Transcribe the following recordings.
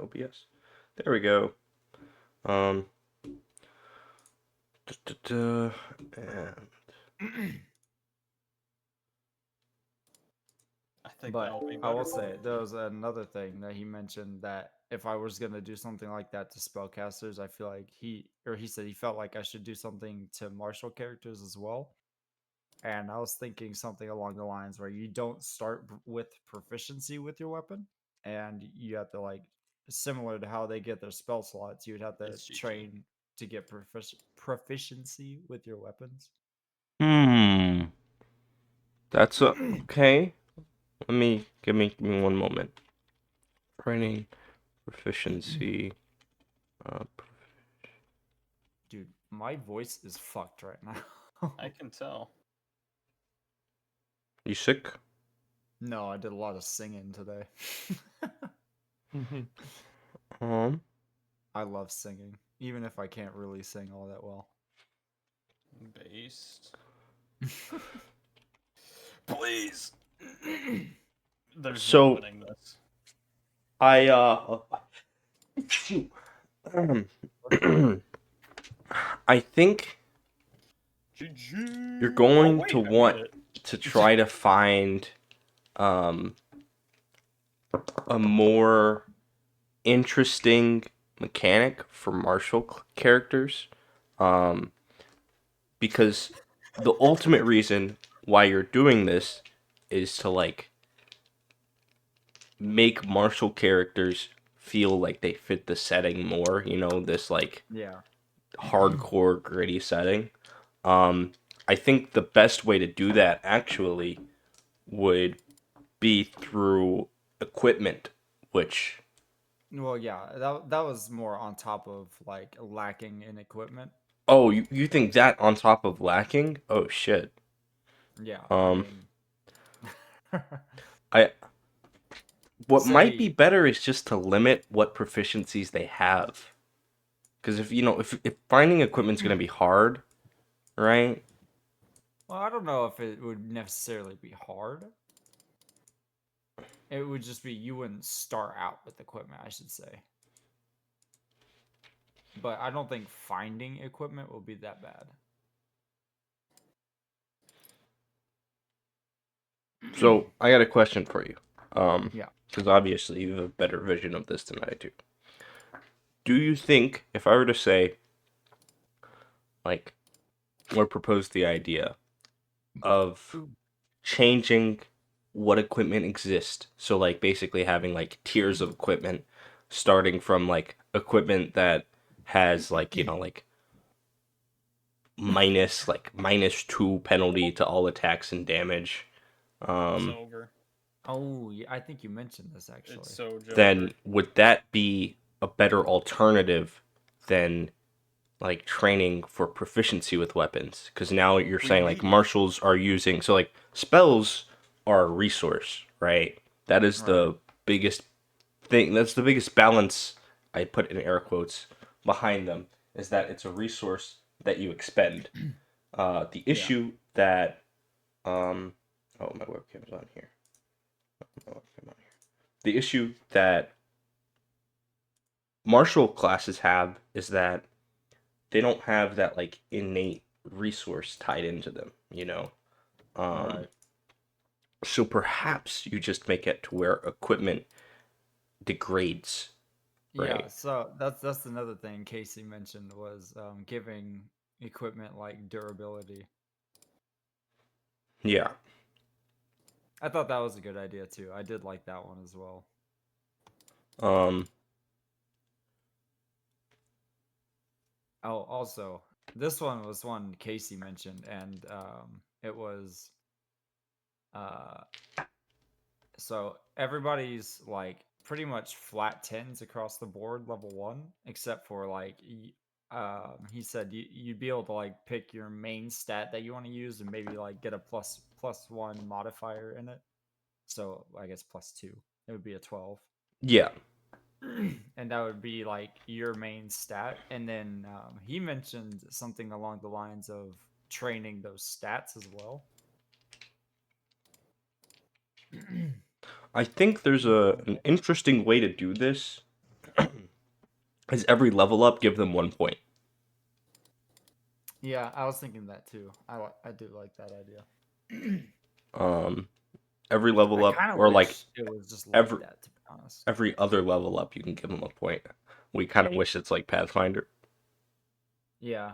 OBS. There we go. Um, and I think But that'll be I will better. say there was another thing that he mentioned that if I was gonna do something like that to spellcasters, I feel like he said he felt like I should do something to martial characters as well. And I was thinking something along the lines where you don't start with proficiency with your weapon, and you have to like similar to how they get their spell slots, you would have to It's GG. train to get proficiency with your weapons. hmm, that's okay. Give me one moment. Training proficiency. Uh, Dude, my voice is fucked right now. I can tell. you sick? No, I did a lot of singing today. Um, I love singing, even if I can't really sing all that well. Based. Please. There's no so winning this. I shoot. Um, I think you're GG. Oh going to wait, I made want it. to try to find um a more interesting mechanic for martial characters, um, because the ultimate reason why you're doing this is to like make martial characters feel like they fit the setting more. You know, this like Yeah. hardcore gritty setting. Um, I think the best way to do that actually would be through equipment, which Well, yeah, that was more on top of like lacking in equipment. oh, you think that on top of lacking? Oh shit. Yeah, I Um, mean, I what might be say, better is just to limit what proficiencies they have. Because if you know if finding equipment's gonna be hard, right? well, I don't know if it would necessarily be hard. It would just be you wouldn't start out with equipment, I should say. But I don't think finding equipment will be that bad. So I got a question for you. Yeah. Because obviously you have a better vision of this than I do. Do you think if I were to say like or propose the idea of Ooh. changing what equipment exists. So like basically having like tiers of equipment starting from like equipment that has like, you know, like minus 2 penalty to all attacks and damage. It's Um over. Oh, yeah, I think you mentioned this It's actually. so then Joker. would that be a better alternative than like training for proficiency with weapons? Because now you're saying like We marshals are using so like spells are a resource, right? That is right. the biggest thing. That's the biggest balance, I put in air quotes, behind them, is that it's a resource that you expend. The Yeah. issue that um oh, my webcam's on here. My webcam on here. The issue that martial classes have is that they don't have that like innate resource tied into them, you know. Um, Right. so perhaps you just make it to where equipment degrades, Yeah, right? so that's another thing Casey mentioned was giving equipment like durability. Yeah. I thought that was a good idea too. I did like that one as well. Um, Oh, also, this one was one Casey mentioned, and it was uh, so everybody's like pretty much flat tens across the board, level one, except for like he said you'd be able to like pick your main stat that you want to use and maybe like get a plus one modifier in it. So I guess plus two. It would be a 12. yeah. And that would be like your main stat. And then he mentioned something along the lines of training those stats as well. I think there's a an interesting way to do this is every level up give them 1 point. Yeah, I was thinking that too. I do like that idea. Every level I up, kind of or like wish it was just like every that, to be honest. every other level up, you can give them a point. We kind of wish it's like Pathfinder. Yeah.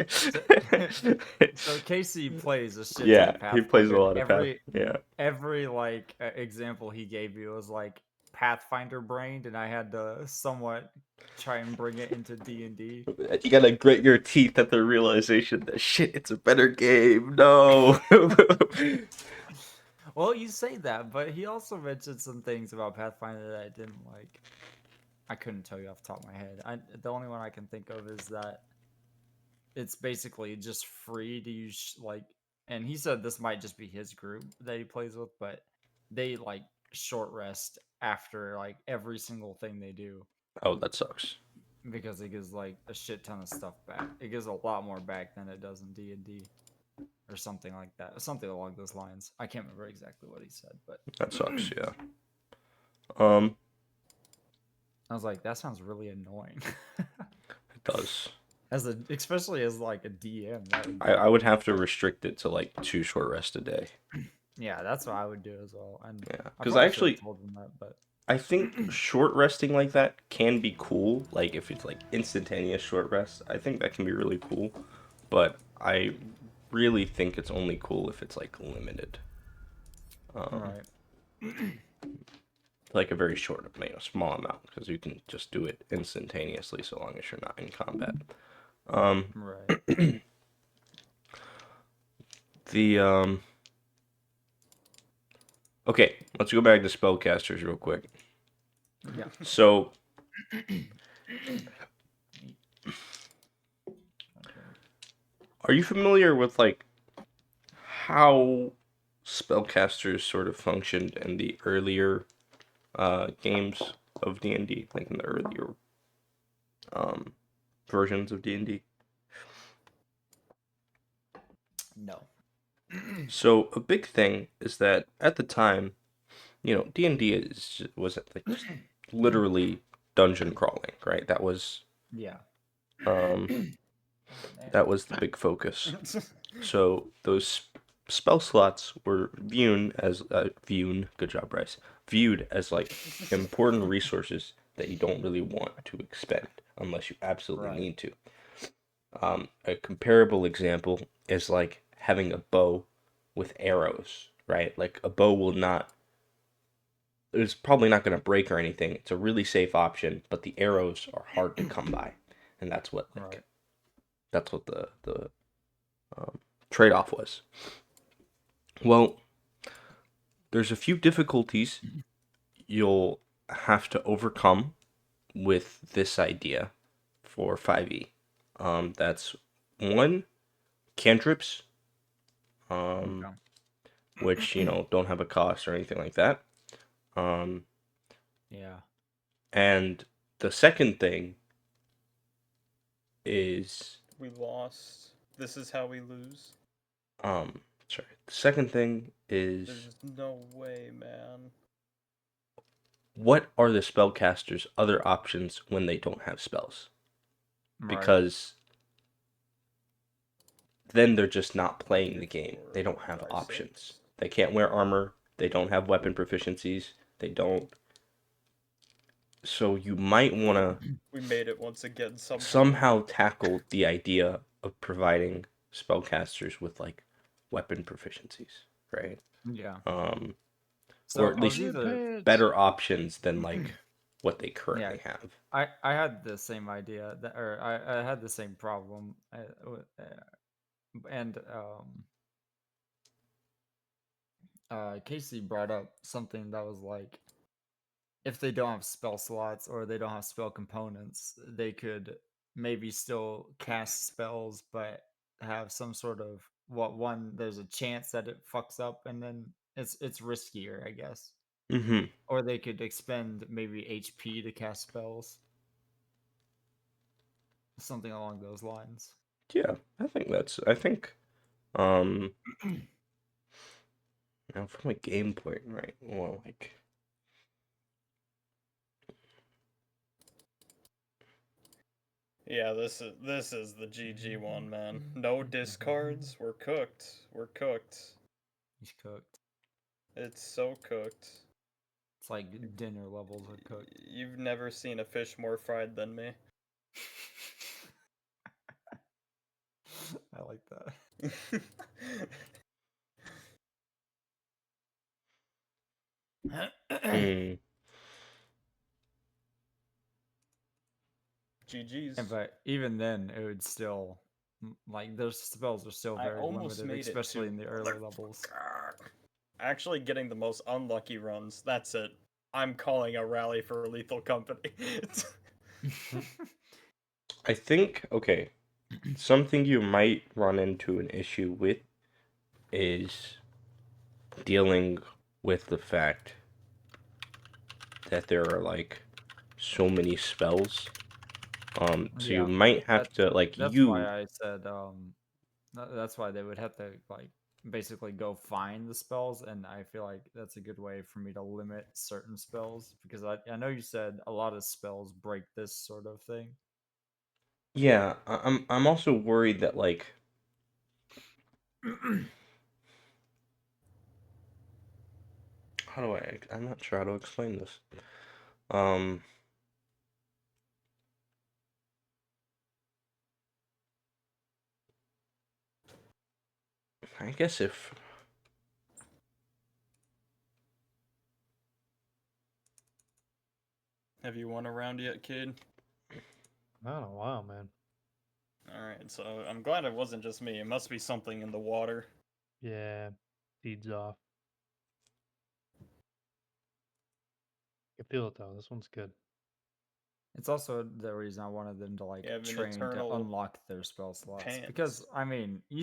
So, Yeah, so Casey plays a shit ton of he plays a Pathfinder. lot of Path. Yeah, Every like example he gave you was like Pathfinder brained, and I had to somewhat try and bring it into D&D. you gotta grit your teeth at the realization that shit, it's a better game. No. Well, you say that, but he also mentioned some things about Pathfinder that I didn't like. I couldn't tell you off the top of my head. The only one I can think of is that it's basically just free to use like, and he said this might just be his group that he plays with, but they like short rest after like every single thing they do Oh, that sucks. because it gives like a shit ton of stuff back. It gives a lot more back than it does in D&D or something like that. Something along those lines. I can't remember exactly what he said, but That sucks. Yeah. Um, I was like, that sounds really annoying. it does. Especially as like a DM, that would I would have to restrict it to like 2 short rests a day. yeah, that's what I would do as well. And Yeah, I because probably should have told him that, but I think short resting like that can be cool. Like if it's like instantaneous short rest, I think that can be really cool. But I really think it's only cool if it's like limited. right. Like a very short, small amount, because you can just do it instantaneously so long as you're not in combat. Right. The Okay, let's go back to spellcasters real quick. Yeah. So are you familiar with like how spellcasters sort of functioned in the earlier games of D&D, like in the earlier um, versions of D&D? No. So a big thing is that at the time, D&D was like just literally dungeon crawling, right? Yeah. Um, that was the big focus. So those spell slots were good job, Bryce, viewed as like important resources that you don't really want to expend unless you absolutely Right. need to. A comparable example is like having a bow with arrows, right? Like a bow it's probably not going to break or anything. It's a really safe option, but the arrows are hard to come by, and that's what Right. the trade-off was. Well, there's a few difficulties you'll have to overcome with this idea for 5e. That's one, cantrips, um, Okay. which don't have a cost or anything like that. Yeah. And the second thing is We lost. This is how we lose. sorry. The second thing is, There's no way, man. what are the spellcaster's other options when they don't have spells? Right. Because then they're just not playing the game. They don't have 5, options. 6. They can't wear armor. They don't have weapon proficiencies. They don't. So you might want to We made it once again somehow tackle the idea of providing spellcasters with like weapon proficiencies, right? Yeah. Or So at I was least either better options than like what they currently yeah. have. I had the same idea that, or I had the same problem, and Casey brought up something that was like, if they don't have spell slots or they don't have spell components, they could maybe still cast spells, but have some sort of there's a chance that it fucks up, and then it's riskier, I guess. Mm-hmm. Or they could expend maybe HP to cast spells, something along those lines. Yeah, I think um now from a game point, right? Well, like Yeah, this is the GG one, man. No discards. We're cooked. We're cooked. He's cooked. It's so cooked. It's like dinner levels of cooked. You've never seen a fish more fried than me. I like that. Hmm. GG's. But even then, it would still like those spells are still I very almost limited, made it especially to in the early levels. Actually getting the most unlucky runs. That's it. I'm calling a rally for Lethal Company. I think, okay, something you might run into an issue with is dealing with the fact that there are like so many spells. So you Yeah, might have to like that's why I said that's why they would have to like basically go find the spells, and I feel like that's a good way for me to limit certain spells because I know you said a lot of spells break this sort of thing. Yeah, I'm also worried that like how do I'm not sure how to explain this. Um I guess if Have you won a round yet, kid? Not in a while, man. Alright, so I'm glad it wasn't just me. It must be something in the water. Yeah, feeds off. I can feel it though. This one's good. It's also the reason I wanted them to like You have an train to eternal unlock their spell slots pants. because I mean, I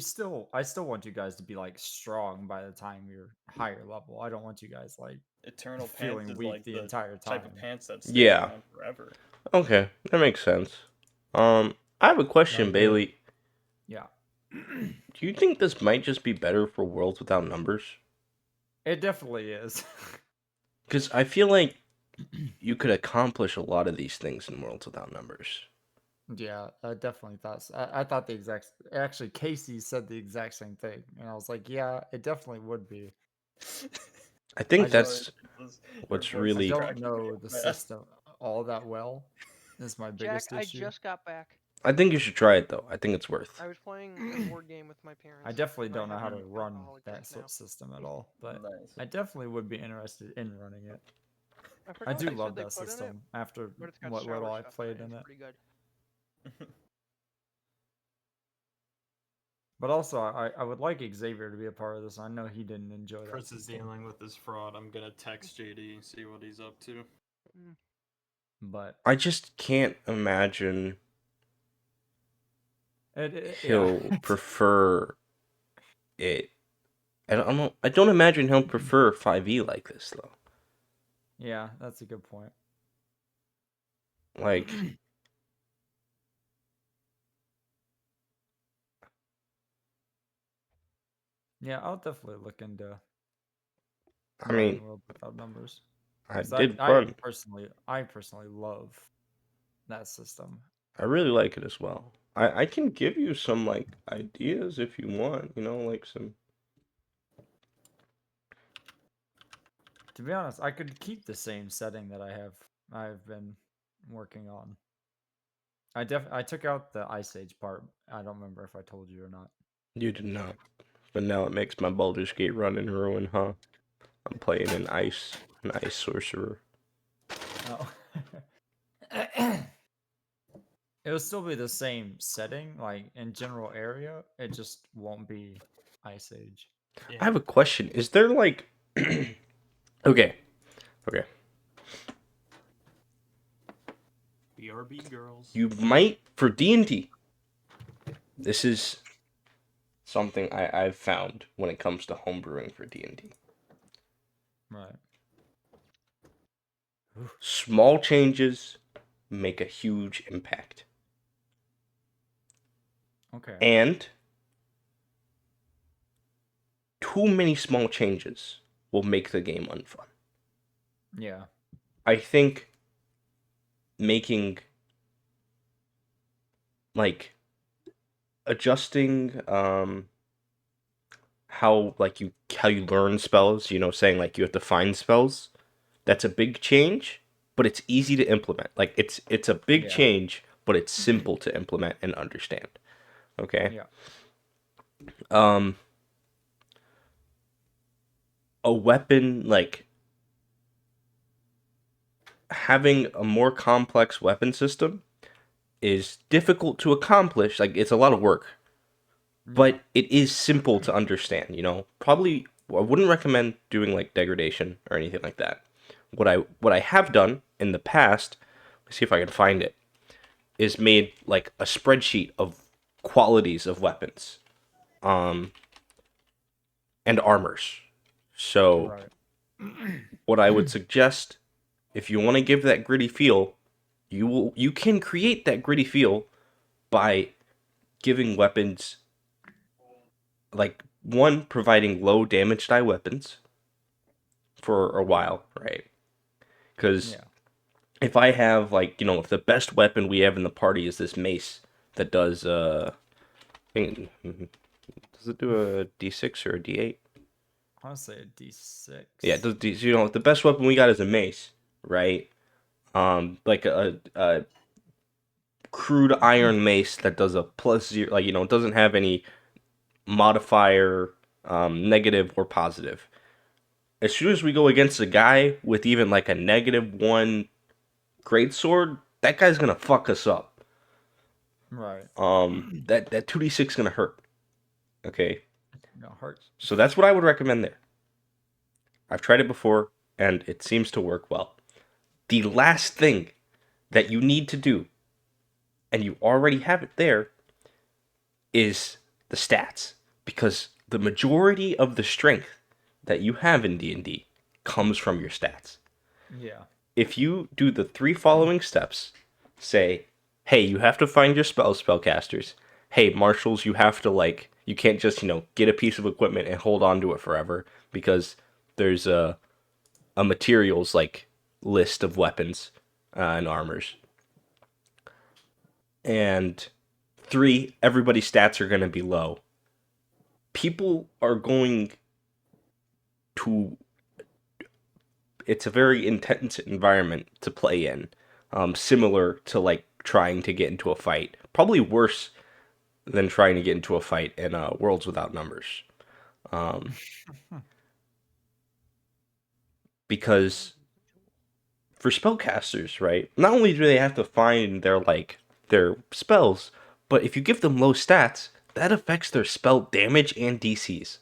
still want you guys to be like strong by the time you're higher level. I don't want you guys like Eternal pants feeling is weak like the the entire type of time. pants that stay yeah. around forever. Okay, that makes sense. I have a question, good. Bailey. Yeah. Do you think this might just be better for Worlds Without Numbers? It definitely is. Because I feel like you could accomplish a lot of these things in Worlds Without Numbers. Yeah, I definitely thought so. I thought the exact actually Casey said the exact same thing, and I was like, yeah, it definitely would be. I think I just that's Your what's voice I is really. don't cracking me know up, the man. system all that well. Is my Jack, biggest I issue. just got back. I think you should try it though. I think it's worth. I was playing a board game with my parents. I definitely and don't know have how to an run alcoholic that drink sort now. of system at all, but Nice. I definitely would be interested in running it. I I forgot do what they love said they that put in it, system after but it's got what sour little I stuff played in in it. it. It's pretty good. But also, I would like Xavier to be a part of this. I know he didn't enjoy that Chris is system, dealing with his fraud. I'm gonna text JD, see what he's up to. but I just can't imagine yeah. he'll prefer it. I don't imagine he'll prefer 5e like this though. Yeah, that's a good point. Like Yeah, I'll definitely look into I mean, running World Without Numbers. I 'Cause did run. I personally love that system. I really like it as well. I can give you some like ideas if you want, you know, like some. To be honest, I could keep the same setting that I've been working on. I took out the Ice Age part. I don't remember if I told you or not. You did not. But now it makes my Baldur's Gate run in ruin, huh? I'm playing an ice sorcerer. Oh. It will still be the same setting, like in general area. It just won't be Ice Age. I have a question. Is there like okay. Okay. BRB girls. You might for D&D. This is something I've found when it comes to homebrewing for D&D. Right. Small changes make a huge impact. Okay. And too many small changes will make the game unfun. Yeah. I think making like adjusting how you learn spells, saying like you have to find spells. That's a big change, but it's easy to implement. Like it's a big Yeah. change, but it's simple to implement and understand. Okay? Yeah. Um a weapon, like having a more complex weapon system is difficult to accomplish. Like it's a lot of work, but it is simple to understand. Probably I wouldn't recommend doing like degradation or anything like that. What I have done in the past, let's see if I can find it, is made like a spreadsheet of qualities of weapons, um, and armors. So Right. what I would suggest, if you want to give that gritty feel, you can create that gritty feel by giving weapons, like, one, providing low damage die weapons for a while, right? Because Yeah. if I have, like, if the best weapon we have in the party is this mace that does does it do a D6 or a D8? I want to say a D6. Yeah, it does if the best weapon we got is a mace, right? Like a crude iron mace that does a +0, like, it doesn't have any modifier, negative or positive. As soon as we go against a guy with even like a -1 greatsword, that guy's gonna fuck us up. Right. That 2d6 gonna hurt. Okay, No hurt. so that's what I would recommend there. I've tried it before, and it seems to work well. The last thing that you need to do, and you already have it there, is the stats, because the majority of the strength that you have in D&D comes from your stats. Yeah. If you do the 3 following steps, say, hey, you have to find your spellcasters. Hey, marshals, you have to, like, you can't just, get a piece of equipment and hold on to it forever, because there's a materials, like, list of weapons and armors. And 3, everybody's stats are going to be low. People are going to... It's a very intense environment to play in. Similar to, like, trying to get into a fight. Probably worse than trying to get into a fight in Worlds Without Numbers. Because for spellcasters, right, not only do they have to find their spells, but if you give them low stats, that affects their spell damage and DCs.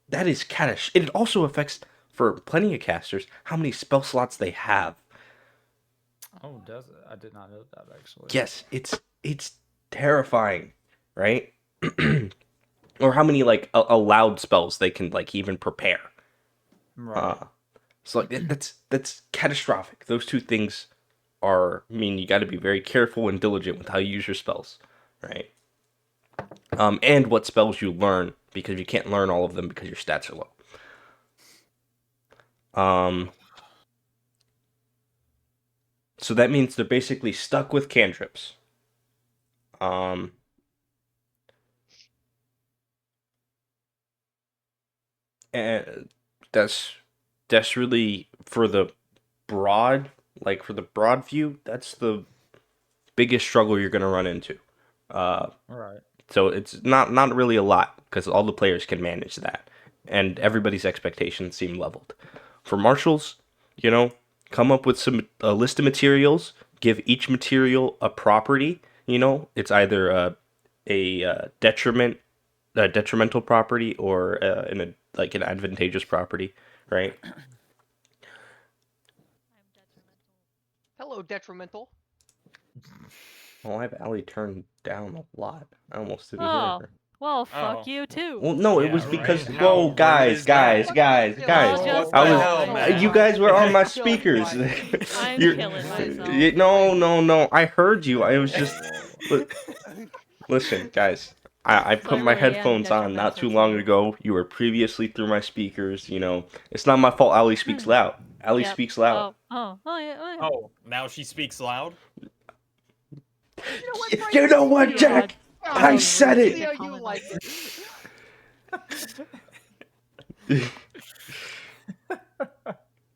That is It also affects, for plenty of casters, how many spell slots they have. Oh, does it? I did not know that actually. Yes, it's terrifying, right? Or how many like allowed spells they can like even prepare. Right. So like that's catastrophic. Those two things you got to be very careful and diligent with how you use your spells, right? And what spells you learn, because you can't learn all of them because your stats are low. So that means they're basically stuck with cantrips. And that's really for the broad view. That's the biggest struggle you're gonna run into. Right. So it's not really a lot, because all the players can manage that, and everybody's expectations seem leveled. For marshals, come up with a list of materials. Give each material a property. It's either a detrimental property, or an advantageous property, right? Hello, detrimental. Well, I have Allie turned down a lot. I almost didn't Oh, hear her. well, fuck Oh. you too. Well, no, it Yeah, was right? because How whoa, rude guys, is that? I'll just I was. hell, man? You guys were on my speakers. I'm You're- killing myself. No. I heard you. I was just. Listen, guys. I put my Clearly, I am headphones on not too detrimental long too. ago. You were previously through my speakers. It's not my fault. Allie speaks loud. Allie Yep. speaks loud. Oh, yeah. Oh, now she speaks loud? You know what, Jack? I said it. See how you like it.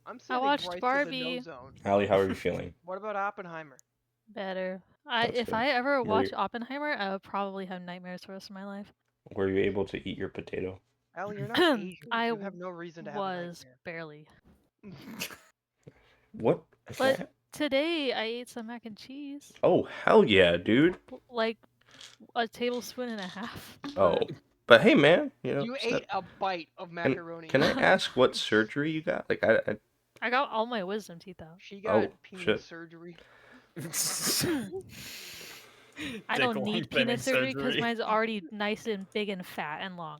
I'm sitting watched right to the Barbie. no zone. Allie, how are you feeling? What about Oppenheimer? Better. That's If good. I ever Were watch you- Oppenheimer, I would probably have nightmares for the rest of my life. Were you able to eat your potato? Allie, you're not Asian. I You have no reason to have a Was nightmare. barely. What? But today I ate some mac and cheese, Oh, hell yeah, dude. like a tablespoon and a half. Oh, but hey, man, you know. You step- ate a bite of macaroni. Can I ask what surgery you got? Like, I got all my wisdom teeth out. She got penis shit. surgery. I Dick don't long need pinning penis surgery because surgery. mine's already nice and big and fat and long,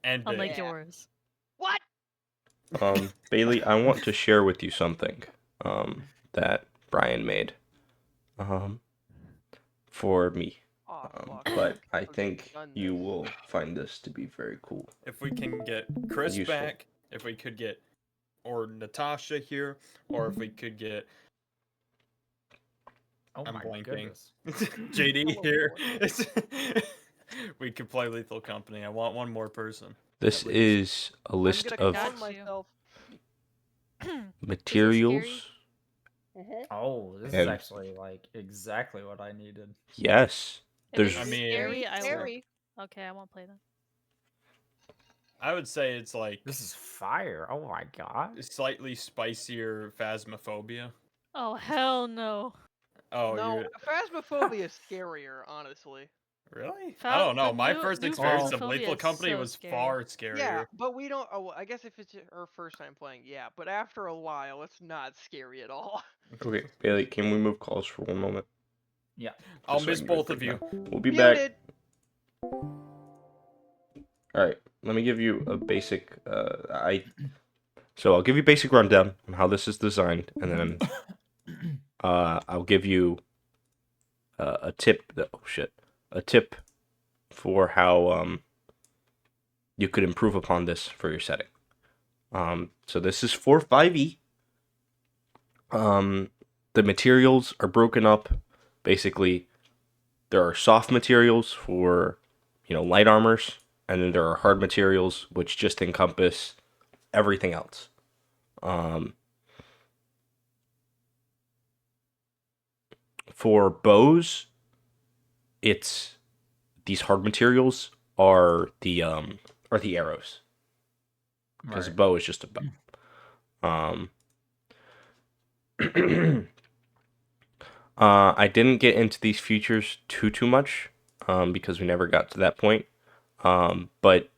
And big. unlike Yeah. yours. What? Bailey, I want to share with you something, that Brian made, for me. Oh, fuck. But I Should've think done you this. will find this to be very cool. If we can get Chris Useful. back, if we could get or Natasha here, or if we could get Oh I'm my blanking. goodness. JD Oh, here, we could play Lethal Company. I want one more person. This At least. is a list I'm gonna of Got clone you. myself. materials. Oh, this is And- actually like exactly what I needed. Yes. If There's- it's I mean- scary, I will. Scary. Okay, I won't play them. I would say it's like This is fire. Oh my god. slightly spicier Phasmophobia. Oh hell no! Oh, no, you're Phasmophobia is scarier, honestly. really? Fa- I don't know. the My new- first new experience of Phasmophobia Lethal is Company so was scary. far scarier. Yeah, but we don't. Oh, I guess if it's her first time playing, yeah. But after a while, it's not scary at all. Okay, Bailey, can we move calls for one moment? Yeah. I'll Just so I miss can get a both of quick you. note. We'll be back. Muted. All right, let me give you a basic. So I'll give you a basic rundown on how this is designed, and then I'll give you a tip. A tip for how you could improve upon this for your setting. So this is for 5e. The materials are broken up. Basically, there are soft materials for, light armors, and then there are hard materials which just encompass everything else. For bows, it's these hard materials are the arrows, because a Right. bow is just a bow. I didn't get into these features too much, because we never got to that point. But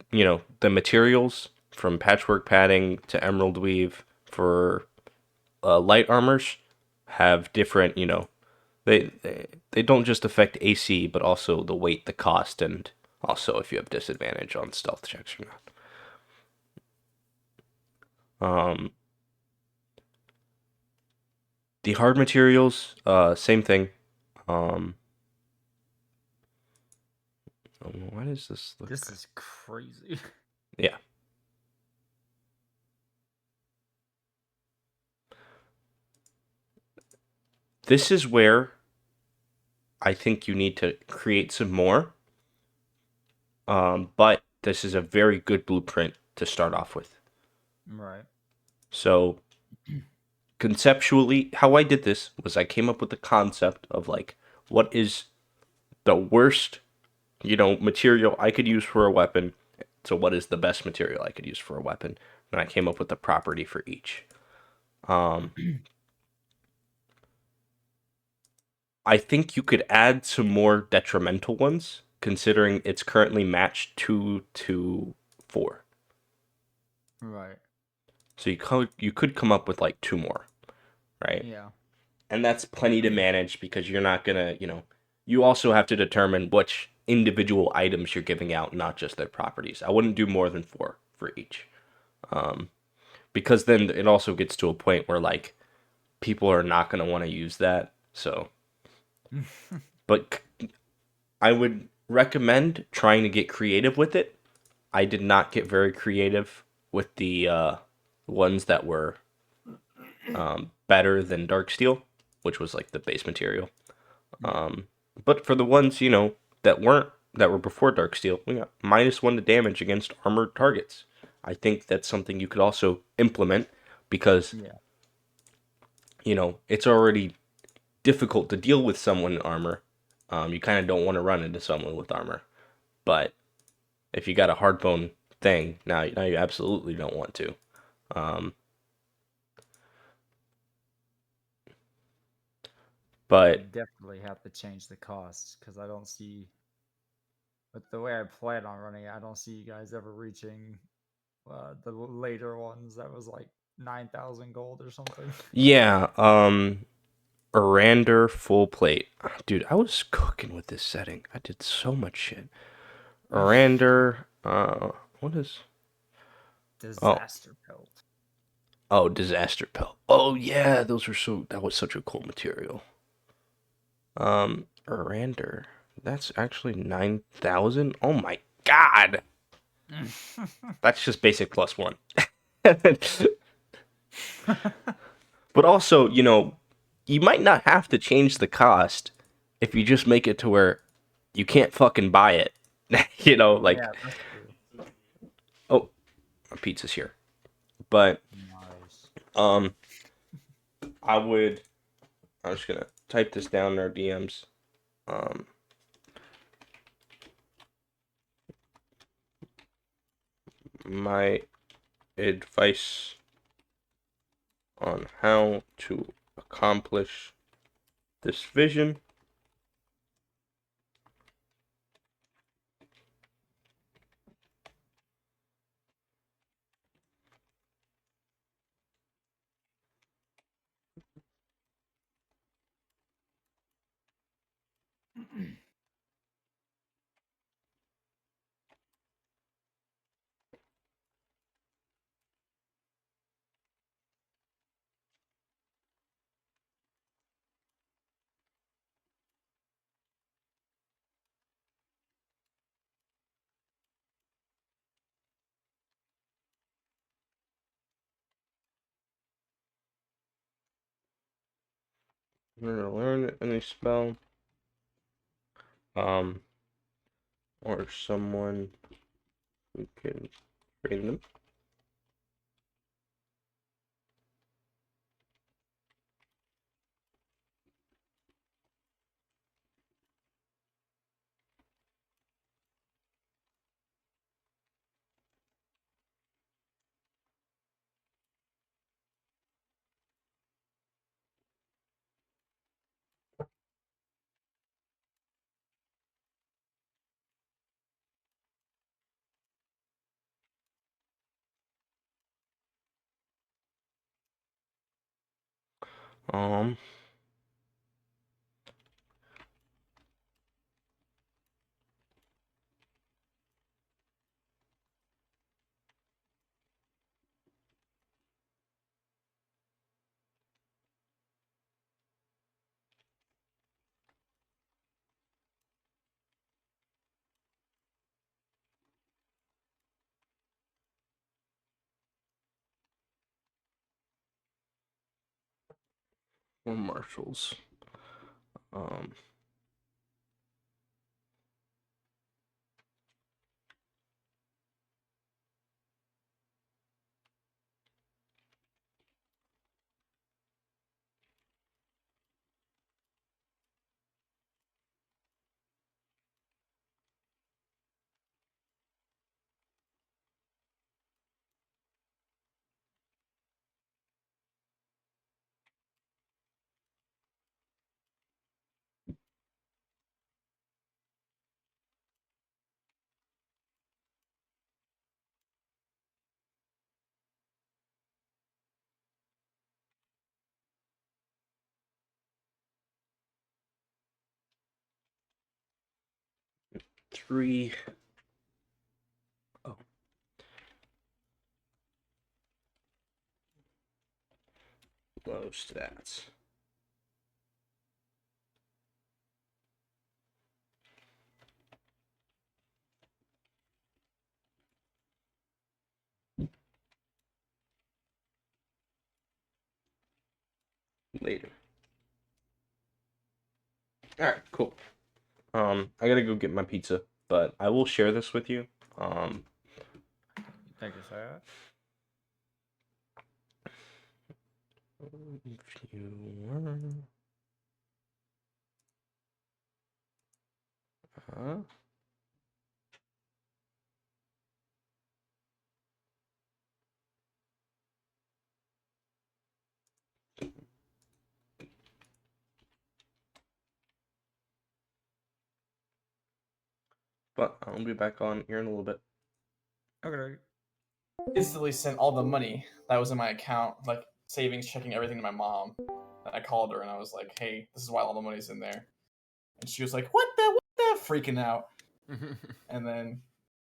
the materials from patchwork padding to emerald weave for light armors have different, they don't just affect AC, but also the weight, the cost, and also if you have disadvantage on stealth checks or not. The hard materials, same thing. Why does this look? This is crazy. Yeah. This is where I think you need to create some more. But this is a very good blueprint to start off with. Right. So conceptually, how I did this was I came up with the concept of like, what is the worst, material I could use for a weapon. So what is the best material I could use for a weapon? And I came up with the property for each. I think you could add some more detrimental ones, considering it's currently matched 2 to 4. Right. So you could come up with like 2 more, right? Yeah. And that's plenty to manage, because you're not gonna, you also have to determine which individual items you're giving out, not just their properties. I wouldn't do more than 4 for each. Because then it also gets to a point where like people are not gonna want to use that. So, but I would recommend trying to get creative with it. I did not get very creative with the ones that were better than dark steel, which was like the base material. But for the ones, that were before Darksteel, we got -1 to damage against armored targets. I think that's something you could also implement because, Yeah. it's already difficult to deal with someone in armor. You kind of don't want to run into someone with armor. But if you got a hardbone thing, now you absolutely don't want to. But Definitely have to change the costs because I don't see, with the way I plan on running it, I don't see you guys ever reaching the later ones. That was like 9,000 gold or something. yeah, Arander full plate. Dude, I was cooking with this setting. I did so much shit. Arander, what is... Disaster pelt. Oh, disaster pelt. Oh yeah, that was such a cool material. Arander. That's actually 9,000. Oh my god. That's just basic +1. But also, you might not have to change the cost if you just make it to where you can't fucking buy it. Like, Yeah, that's true. oh, my pizza's here. But Nice. I'm just gonna type this down in our DMs. My advice on how to accomplish this vision. We're gonna learn any spell. Or someone who can train them. Um, or marshals. Um, three. Oh, low stats. Later. Alright, cool. I gotta go get my pizza, but I will share this with you. Thank you, sir. If you were... But I'll be back on here in a little bit. Okay. Instantly sent all the money that was in my account, like savings, checking everything to my mom. And I called her and I was like, "Hey, this is why all the money's in there." And she was like, "What the?" Freaking out. And then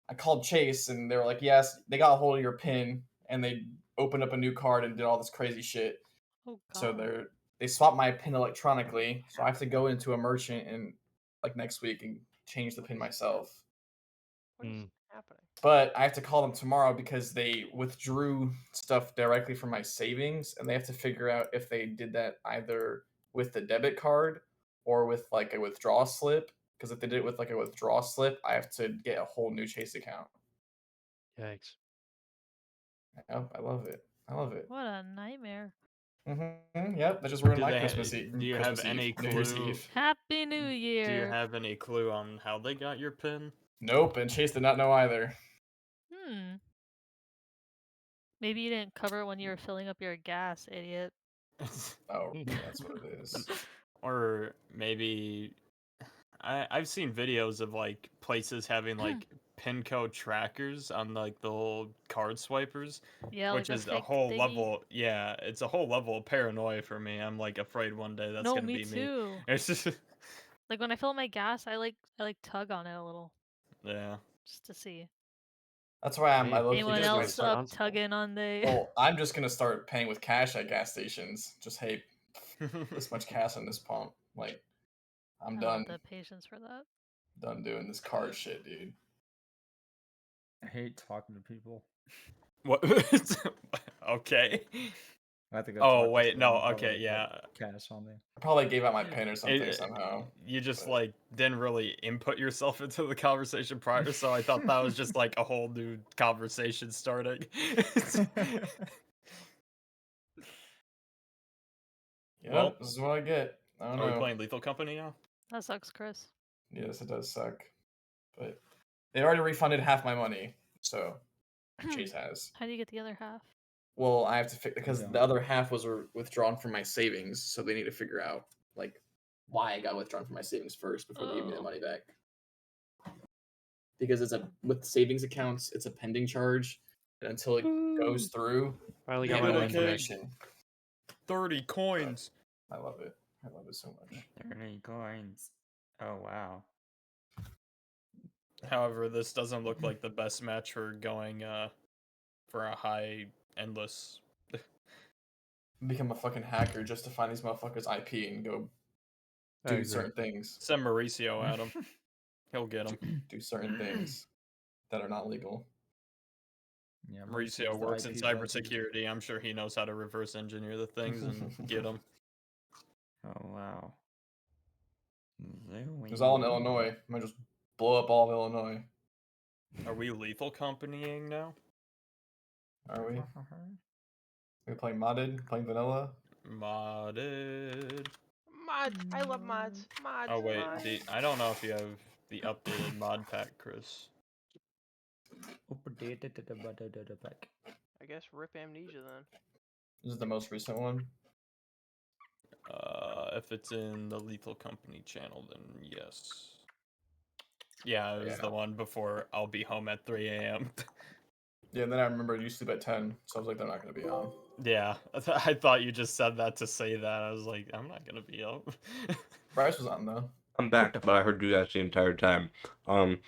I called Chase and they were like, "Yes, they got a hold of your PIN and they opened up a new card and did all this crazy shit." Oh god. So they swapped my PIN electronically. So I have to go into a merchant and like next week and change the PIN myself. What is Mm. happening? But I have to call them tomorrow because they withdrew stuff directly from my savings, and they have to figure out if they did that either with the debit card or with like a withdrawal slip. Because if they did it with like a withdrawal slip, I have to get a whole new Chase account. Yikes. Oh, I love it. I love it. What a nightmare. Yep, that just ruined Do my they- Christmas Eve. do you Christmas have any Eve, New Year's clue- Eve. Happy New Year. Do you have any clue on how they got your PIN? Nope, and Chase did not know either. Maybe you didn't cover it when you were filling up your gas, idiot. Oh, that's what it is. Or maybe I've seen videos of like places having like pin code trackers on like the little card swipers, Yeah, which like is the a fake whole thingy. level. Yeah, it's a whole level of paranoia for me. I'm like afraid one day that's No, gonna me be too. me. It's just Like when I fill up my gas, I like tug on it a little yeah. just to see. That's why I low-key Anyone just gonna else start. up tugging on the? Well, I'm just gonna start paying with cash at gas stations. Just hey, this much cash on this pump. Like, I'm I don't done. have the patience for that. Done doing this card shit, dude. I hate talking to people. What? Okay. I have to go. Oh, talk to wait, someone no, while okay, they have yeah. Cash on me. I probably gave out my pin or something It- somehow. You just but- like didn't really input yourself into the conversation prior, so I thought that was just like a whole new conversation starting. Yeah, well- this is what I get. I don't Are we know. playing Lethal Company now? That sucks, Chris. Yes, it does suck, but they already refunded half my money, so Chase has. How do you get the other half? Well, I have to fix because Yeah. the other half was withdrawn from my savings, so they need to figure out like why I got withdrawn from my savings first before they give me the Oh. money back. Because it's with savings accounts, it's a pending charge, and until it goes through, Finally they got have my no like money. a- information. 30 coins. I love it. I love it so much. 30 coins. Oh wow. However, this doesn't look like the best match for going for a high endless. Become a fucking hacker just to find these motherfuckers' IP and go I do agree. certain things. Send Mauricio at him. He'll get him. Do certain things that are not legal. Yeah, Mauricio the works in IP legend. cybersecurity. I'm sure he knows how to reverse engineer the things and get them. Oh wow. It was all in Illinois. I might just blow up all of Illinois. Are we lethal companying now? Are we? We playing modded? Playing vanilla? Modded. Mods. I love mods. Mods. Oh wait, mods. I don't know if you have the updated mod pack, Chris. I guess rip amnesia then. This is the most recent one. If it's in the Lethal Company channel, then yes. Yeah, it was Yeah. the one before I'll be home at 3 a.m. Yeah, and then I remember you sleep at 10, so I was like, they're not going to be on. Yeah, I thought you just said that to say that. I was like, I'm not gonna be up. Bryce was on, though. I'm back, but I heard you guys the entire time. I'm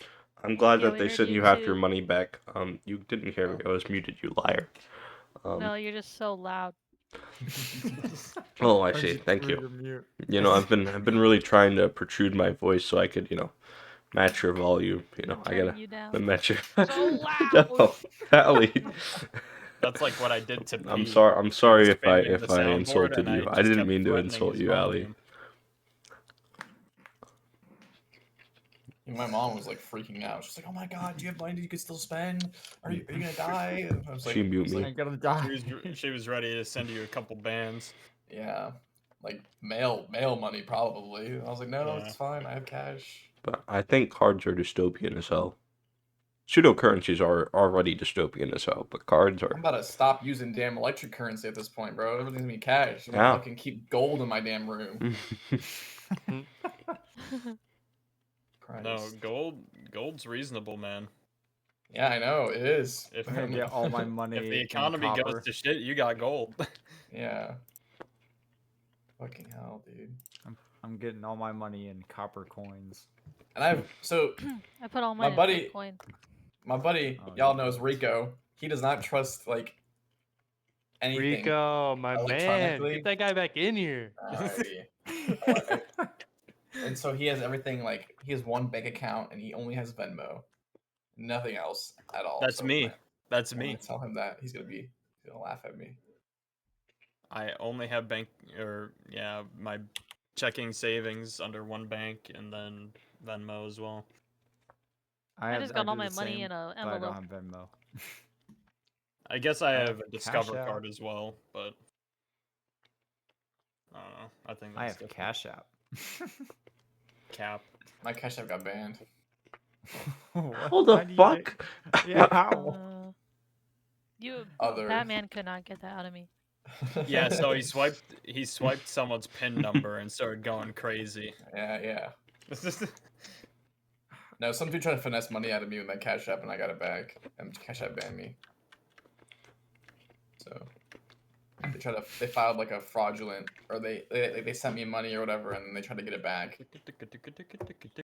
glad Yeah, that we they heard said you you have your too. money back. You didn't hear me. I was muted, you liar. No, you're just so loud. Oh, I see. Thank you. You know, I've been really trying to protrude my voice so I could, match your volume. I'm I turning gotta you down. match your. So No, Allie. That's like what I did to I'm Pete. sorry. I'm He sorry was if I banging the soundboard insulted and you. I just didn't kept mean to threatening insult his you, Allie. volume. My mom was like freaking out. She's like, "Oh my god, do you have money you could still spend? Are you gonna die?" And I was like, She mute I was me. like, I gotta die. She was ready to send you a couple bands. yeah, like mail money probably. I was like, no, Yeah. it's fine. I have cash. But I think cards are dystopian as hell. Pseudocurrencies are already dystopian as hell, but cards I'm are. about to stop using damn electric currency at this point, bro. Everything's gonna be cash. I'm Yeah. gonna fucking keep gold in my damn room. No, Christ. gold's reasonable, man. Yeah, I know it is. If I'm gonna get all my money. if the in economy goes copper. to shit, you got gold. Yeah. Fucking hell, dude. I'm getting all my money in copper coins. And I put all My mine buddy- in Bitcoin. my buddy, Oh, y'all yeah. knows Rico. He does not trust like anything. Rico, my man, electronically. get that guy back in here. Alrighty. And so he has everything like he has one bank account and he only has Venmo, nothing else at all. That's So me. That's when I me. tell him that he's gonna laugh at me. I only have my checking savings under one bank and then Venmo as well. I just got do all my the money same, in a but I don't envelope. have Venmo. I guess I I have have a Discover Cash card App. as well, but I don't know. I think I that's have different. Cash App. Cap. My Cash App got banned. What? How the How do you fuck? Yeah, how? Other. Batman could not get that out of me. Yeah, so he swiped someone's PIN number and started going crazy. Yeah. No, some dude tried to finesse money out of me with my Cash App, and I got it back. And Cash App banned me. So they filed like a fraudulent, or they sent me money or whatever, and then they tried to get it back.